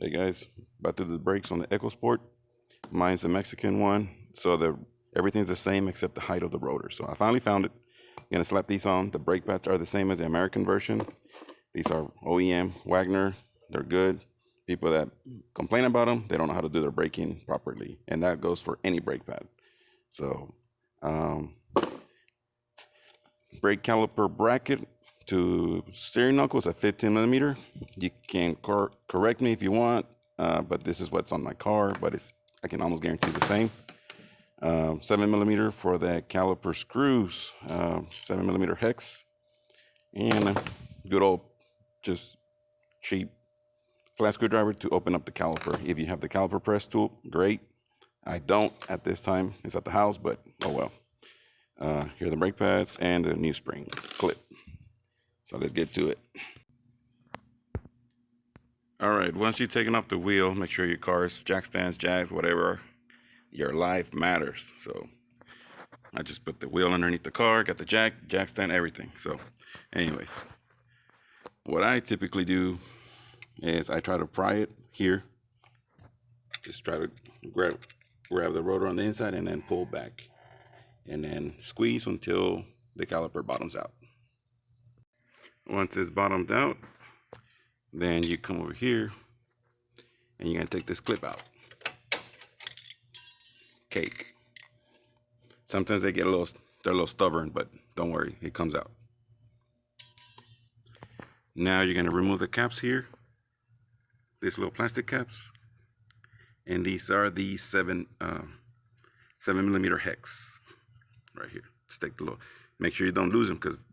Hey guys, about to do the brakes on the Ecosport. Mine's the Mexican one, so everything's the same except the height of the rotor. So I finally found it. I'm gonna slap these on. The brake pads are the same as the American version. These are OEM Wagner. They're good. People that complain about them, they don't know how to do their braking properly, and that goes for any brake pad. So, um, brake caliper bracket to steering knuckles at 15 millimeter. You can correct me if you want, but this is what's on my car, but I can almost guarantee it's the same. 7 millimeter for the caliper screws, 7 millimeter hex, and a good old just cheap flat screwdriver to open up the caliper. If you have the caliper press tool, great. I don't at this time. It's at the house, but oh well. Here are the brake pads and the new spring clip. So let's get to it. All right, once you've taken off the wheel, make sure your car's jack stands, jacks, whatever, your life matters. So I just put the wheel underneath the car, got the jack stand, everything. So anyways, what I typically do is I try to pry it here. Just try to grab the rotor on the inside and then pull back. And then squeeze until the caliper bottoms out. Once it's bottomed out, then you come over here and you're gonna take this clip out. Cake. Sometimes they're a little stubborn, but don't worry, it comes out. Now you're gonna remove the caps here, these little plastic caps, and these are the 7 millimeter hex right here. Just take the little, make sure you don't lose them because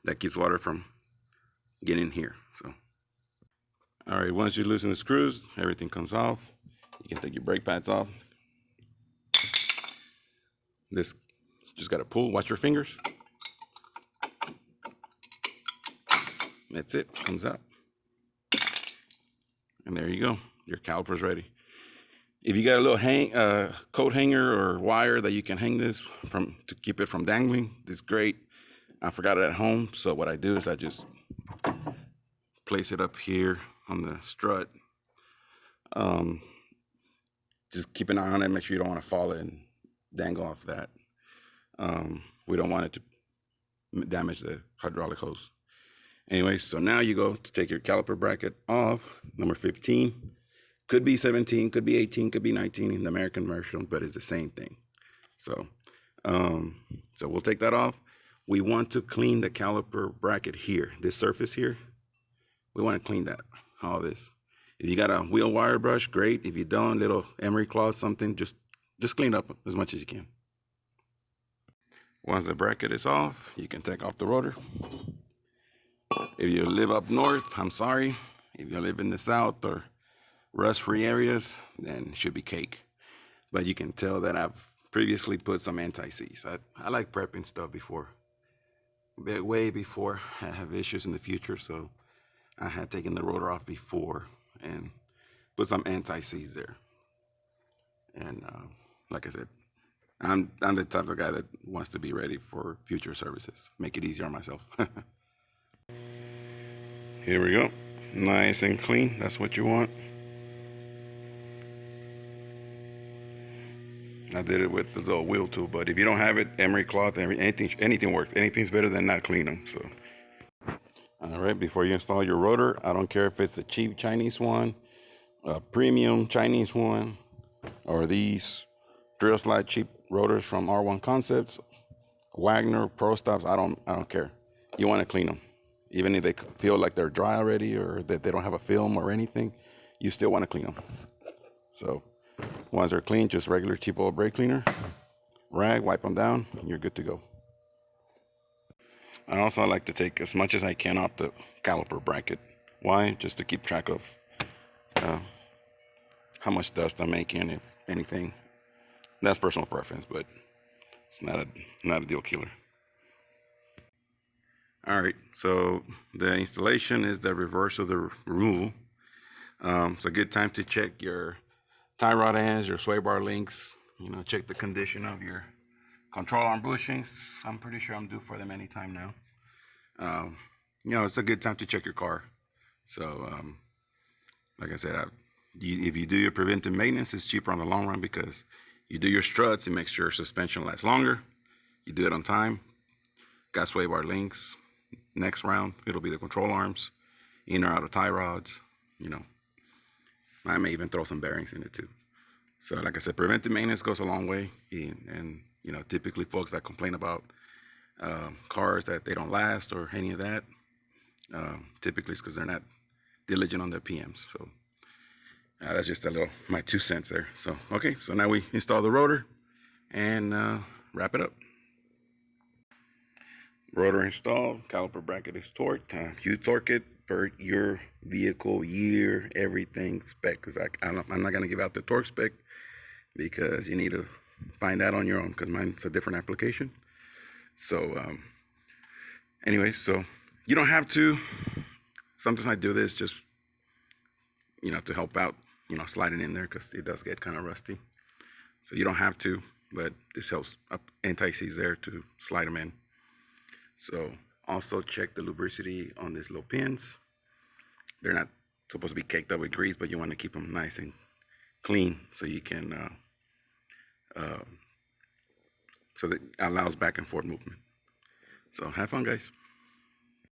that keeps water from getting in here. So, all right, once you loosen the screws, everything comes off. You can take your brake pads off. This just got to pull. Watch your fingers. That's it. Comes out. And there you go. Your caliper's ready. If you got a little coat hanger or wire that you can hang this from to keep it from dangling, it's great. I forgot it at home, so what I do is I just place it up here on the strut. Just keep an eye on it. Make sure you don't want to fall and dangle off that. We don't want it to damage the hydraulic hose. Anyway, so now you go to take your caliper bracket off, number 15. Could be 17, could be 18, could be 19 in the American version, but it's the same thing. So, so we'll take that off. We want to clean the caliper bracket here, this surface here. We want to clean that, all this. If you got a wheel wire brush, great. If you don't, little emery cloth, something, just clean up as much as you can. Once the bracket is off, you can take off the rotor. If you live up north, I'm sorry. If you live in the south or rust-free areas, then it should be cake. But you can tell that I've previously put some anti-seize. I like prepping stuff before, way before I have issues in the future. So I had taken the rotor off before and put some anti-seize there. And like I said, I'm the type of guy that wants to be ready for future services. Make it easier on myself. Here we go. Nice and clean. That's what you want. I did it with the little wheel tool, but if you don't have it, emery cloth, anything works. Anything's better than not clean them. So, all right, before you install your rotor, I don't care if it's a cheap Chinese one, a premium Chinese one, or these drill slide cheap rotors from R1 Concepts, Wagner, Pro Stops. I don't care. You want to clean them, even if they feel like they're dry already or that they don't have a film or anything. You still want to clean them. So. Once they're clean, just regular cheap old brake cleaner, rag, wipe them down, and you're good to go. I also like to take as much as I can off the caliper bracket. Why? Just to keep track of how much dust I'm making, if anything. That's personal preference, but it's not a deal killer. All right, so the installation is the reverse of the removal. It's a good time to check your tie rod ends, your sway bar links, check the condition of your control arm bushings. I'm pretty sure I'm due for them anytime now. It's a good time to check your car. So, like I said, if you do your preventive maintenance, it's cheaper on the long run because you do your struts, it makes your suspension last longer. You do it on time. Gas sway bar links. Next round, it'll be the control arms, in or out of tie rods. You know, I may even throw some bearings in it too. So like I said, preventive maintenance goes a long way. And you know, typically folks that complain about cars that they don't last or any of that, typically it's because they're not diligent on their PMs. So that's just a little, my 2 cents there. So, okay, so now we install the rotor and wrap it up. Rotor installed, caliper bracket is torqued. You torque it per your vehicle, year, everything spec. Because I'm not going to give out the torque spec because you need to find that on your own because mine's a different application. So anyway, so you don't have to. Sometimes I do this just, you know, to help out, you know, sliding in there because it does get kind of rusty. So you don't have to, but this helps anti-seize there to slide them in. So also check the lubricity on these little pins. They're not supposed to be caked up with grease, but you want to keep them nice and clean so you can, so that allows back and forth movement. So have fun, guys.